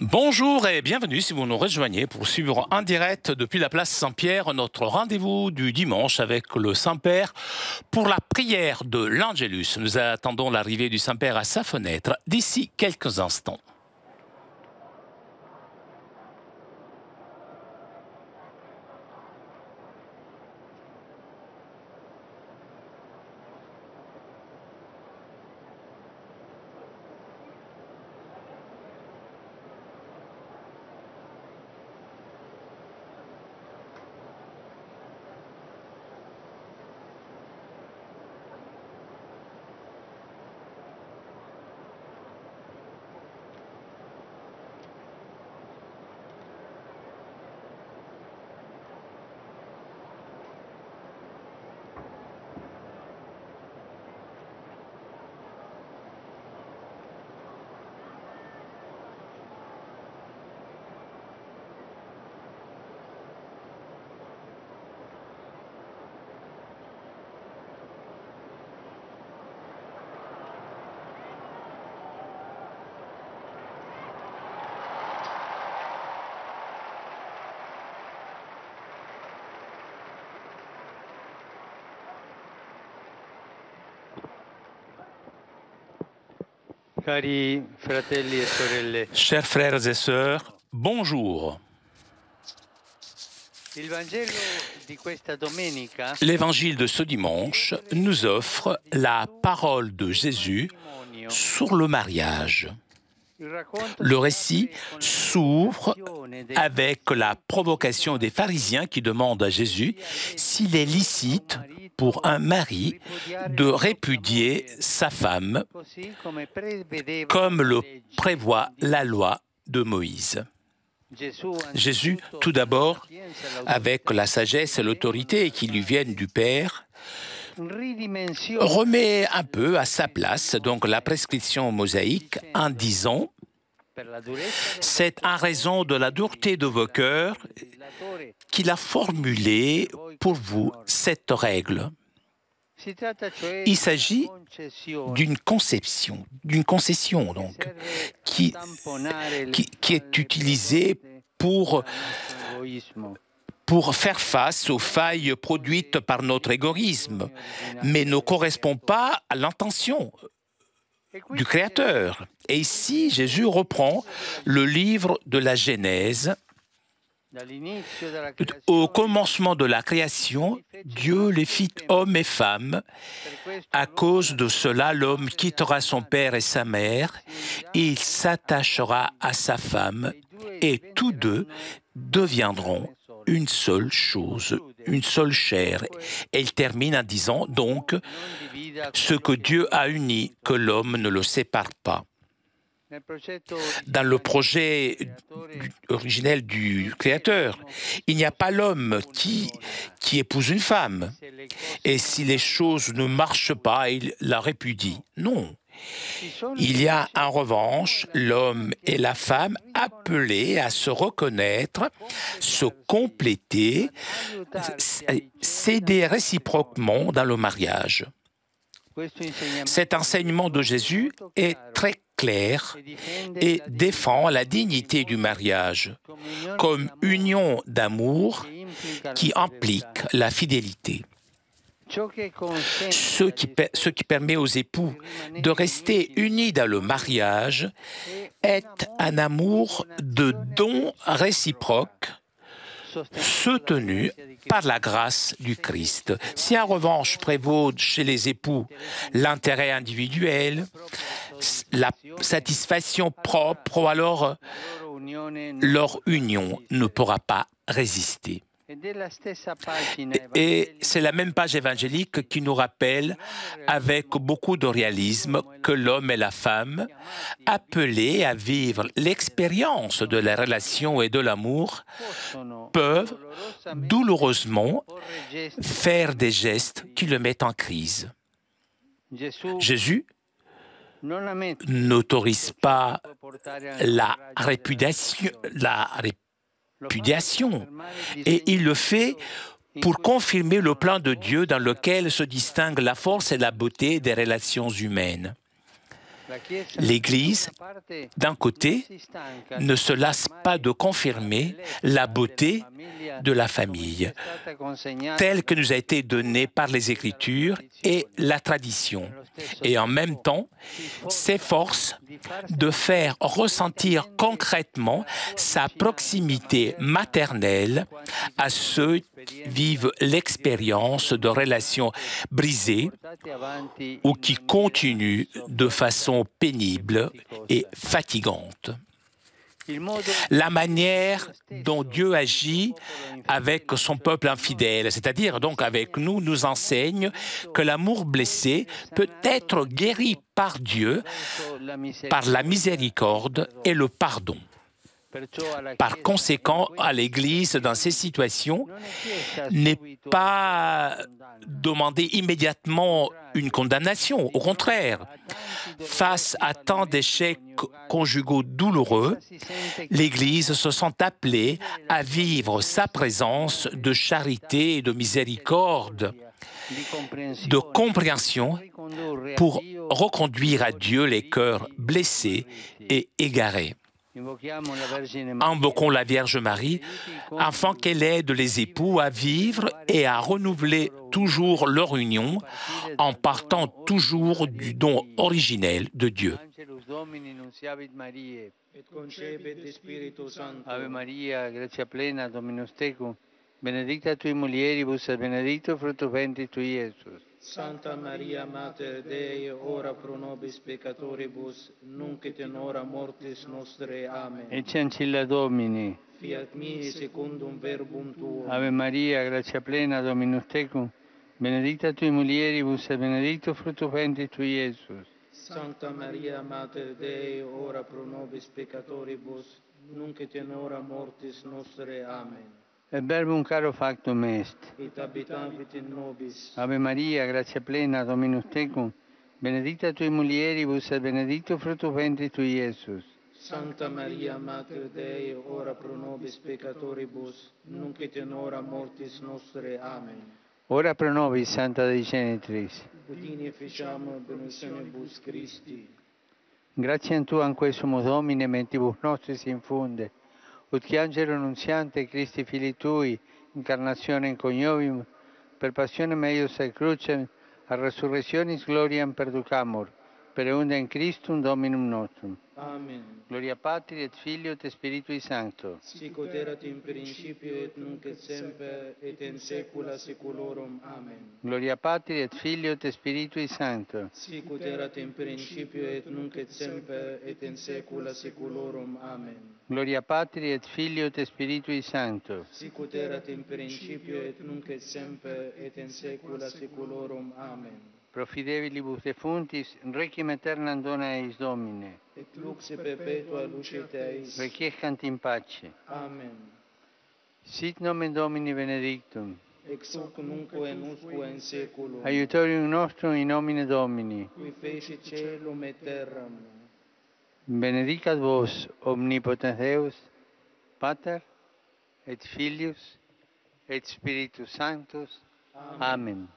Bonjour et bienvenue si vous nous rejoignez pour suivre en direct depuis la place Saint-Pierre notre rendez-vous du dimanche avec le Saint-Père pour la prière de l'Angélus. Nous attendons l'arrivée du Saint-Père à sa fenêtre d'ici quelques instants. Cari fratelli e sorelle, Chers frères et sœurs, bonjour. il Vangelo di questa domenica L'évangile de ce dimanche nous offre la parole de Jésus sur le mariage. Le récit s'ouvre avec la provocation des pharisiens qui demandent à Jésus s'il est licite pour un mari de répudier sa femme comme le prévoit la loi de Moïse. Jésus, tout d'abord, avec la sagesse et l'autorité qui lui viennent du Père, remet un peu à sa place donc la prescription mosaïque en disant « C'est en raison de la dureté de vos cœurs qu'il a formulé pour vous cette règle. » Il s'agit d'une concession donc, qui est utilisée pour faire face aux failles produites par notre égoïsme, mais ne correspond pas à l'intention du Créateur. Et ici, Jésus reprend le livre de la Genèse. Au commencement de la création, Dieu les fit hommes et femmes. À cause de cela, l'homme quittera son père et sa mère, et il s'attachera à sa femme, et tous deux deviendront une seule chose, une seule chair. Et il termine en disant donc « Ce que Dieu a uni, que l'homme ne le sépare pas ». Dans le projet originel du Créateur, il n'y a pas l'homme qui épouse une femme. Et si les choses ne marchent pas, il la répudie. Non. Il y a en revanche l'homme et la femme appelés à se reconnaître, se compléter, s'aider réciproquement dans le mariage. Cet enseignement de Jésus est très clair et défend la dignité du mariage comme union d'amour qui implique la fidélité. Ce qui permet aux époux de rester unis dans le mariage est un amour de don réciproque soutenu par la grâce du Christ. Si en revanche prévaut chez les époux l'intérêt individuel, la satisfaction propre, alors leur union ne pourra pas résister. Et c'est la même page évangélique qui nous rappelle, avec beaucoup de réalisme, que l'homme et la femme, appelés à vivre l'expérience de la relation et de l'amour, peuvent douloureusement faire des gestes qui le mettent en crise. Jésus n'autorise pas la répudiation, et il le fait pour confirmer le plan de Dieu dans lequel se distinguent la force et la beauté des relations humaines. L'Église, d'un côté, ne se lasse pas de confirmer la beauté de la famille, telle que nous a été donnée par les Écritures et la tradition, et en même temps s'efforce de faire ressentir concrètement sa proximité maternelle à ceux qui vivent l'expérience de relations brisées ou qui continuent de façon pénible et fatigante. La manière dont Dieu agit avec son peuple infidèle, c'est-à-dire donc avec nous, nous enseigne que l'amour blessé peut être guéri par Dieu, par la miséricorde et le pardon. Par conséquent, à l'Église, dans ces situations, n'est pas demander immédiatement une condamnation. Au contraire, face à tant d'échecs conjugaux douloureux, l'Église se sent appelée à vivre sa présence de charité et de miséricorde, de compréhension pour reconduire à Dieu les cœurs blessés et égarés. Invoquons la Vierge Marie afin qu'elle aide les époux à vivre et à renouveler toujours leur union en partant toujours du don originel de Dieu. Ave Maria, gratia plena, Dominus tecum, benedicta tui mulieribus et benedictus fructus ventris tui, Iesus. Santa Maria Mater Dei, ora pro nobis peccatoribus, nunc et in hora mortis nostre. Amen. Ecce ancilla Domini. Fiat mi secundum verbum tuum. Ave Maria, gratia plena, Dominus tecum, benedicta tui mulieribus et benedictus fructus ventris tui, Iesus. Santa Maria Mater Dei, ora pro nobis peccatoribus, nunc et in hora mortis nostre. Amen. Et verbum caro factum est. Et habitavit in nobis. Ave Maria, gratia plena, Dominus tecum, benedicta tui mulieribus et benedictus fructus ventris tui, Iesus. Santa Maria Mater Dei, ora pro nobis peccatoribus, nunc et in hora mortis nostre. Amen. Ora pro nobis, Santa Dei Genitris. Udini ficiamo benedictionibus Christi. Gratiam Tuam quae sumus Domine, mentibus nostris infunde, ut qui angelo nunziante Christi Filii Tui, incarnationem coniovium, per passionem eius et crucem, a resurrectionis gloriam perducamur, per eundem Christum Dominum nostrum. Amen. Gloria Patri et Filio et Spiritui Sancto. Sic ut erat in principio et nunc et semper et in saecula saeculorum. Amen. Gloria Patri et Filio et Spiritui Sancto. Sic ut erat in principio et nunc et semper et in saecula saeculorum. Amen. Gloria Patri et Filio et Spiritui Sancto. Sic ut erat in principio et nunc et semper et in saecula saeculorum. Amen. Pro fidelibus defunctis, requiem aeternam dona eis Domine. Et lux perpetua lucet eis. Requiescant in pace. Amen. Sit nomen Domini benedictum. Ex hoc nunc et usque in saeculum. Aiutorium nostrum in nomine Domini. Qui fecit caelum et terram. Benedicat vos, omnipotens Deus, Pater, et Filius, et Spiritus Sanctus. Amen.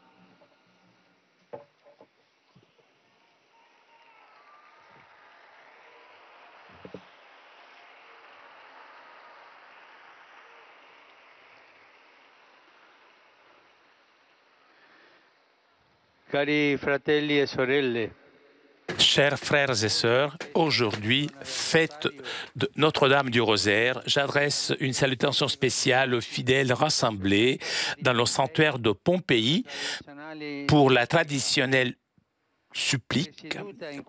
Cari fratelli e sorelle, Chers frères et sœurs, aujourd'hui, fête de Notre-Dame du Rosaire, j'adresse une salutation spéciale aux fidèles rassemblés dans le sanctuaire de Pompéi pour la traditionnelle supplique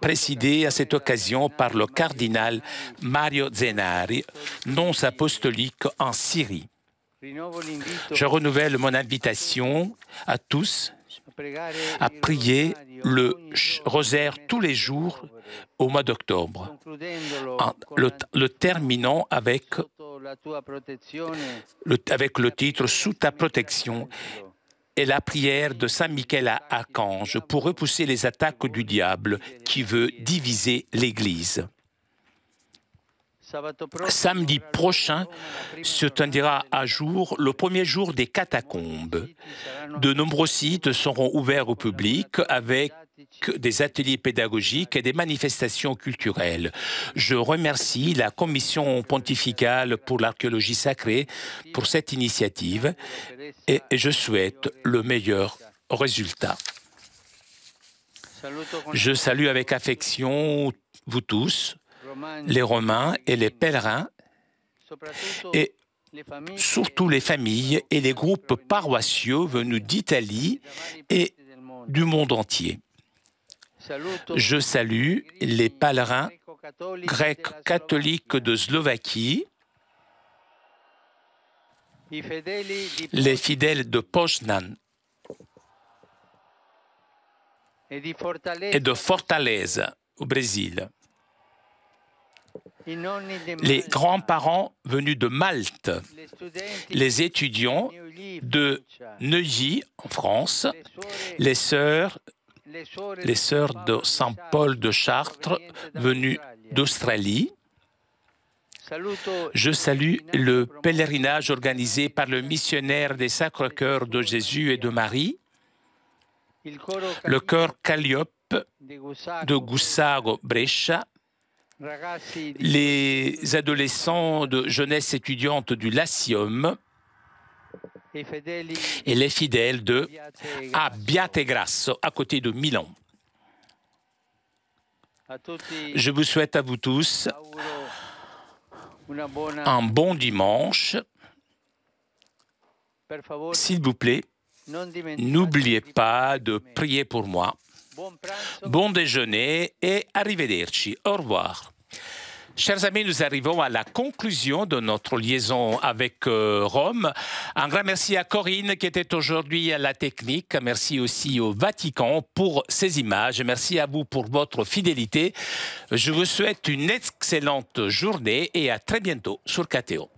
présidée à cette occasion par le cardinal Mario Zenari, nonce apostolique en Syrie. Je renouvelle mon invitation à tous à prier le rosaire tous les jours au mois d'octobre, le terminant avec le titre « Sous ta protection » et la prière de Saint Michel à Archange pour repousser les attaques du diable qui veut diviser l'Église. Samedi prochain se tiendra à jour le premier jour des catacombes. De nombreux sites seront ouverts au public avec des ateliers pédagogiques et des manifestations culturelles. Je remercie la Commission pontificale pour l'archéologie sacrée pour cette initiative et je souhaite le meilleur résultat. Je salue avec affection vous tous, les Romains et les pèlerins, et surtout les familles et les groupes paroissiaux venus d'Italie et du monde entier. Je salue les pèlerins grecs catholiques de Slovaquie, les fidèles de Poznan et de Fortaleza au Brésil, les grands-parents venus de Malte, les étudiants de Neuilly en France, les sœurs de Saint-Paul de Chartres venues d'Australie. Je salue le pèlerinage organisé par le missionnaire des Sacré-Cœurs de Jésus et de Marie, le chœur Calliope de Gussago Brescia, les adolescents de jeunesse étudiante du Latium et les fidèles de Abbiategrasso, à côté de Milan. Je vous souhaite à vous tous un bon dimanche. S'il vous plaît, n'oubliez pas de prier pour moi. Bon déjeuner et arrivederci. Au revoir. Chers amis, nous arrivons à la conclusion de notre liaison avec Rome. Un grand merci à Corinne qui était aujourd'hui à la technique. Merci aussi au Vatican pour ces images. Merci à vous pour votre fidélité. Je vous souhaite une excellente journée et à très bientôt sur KTO.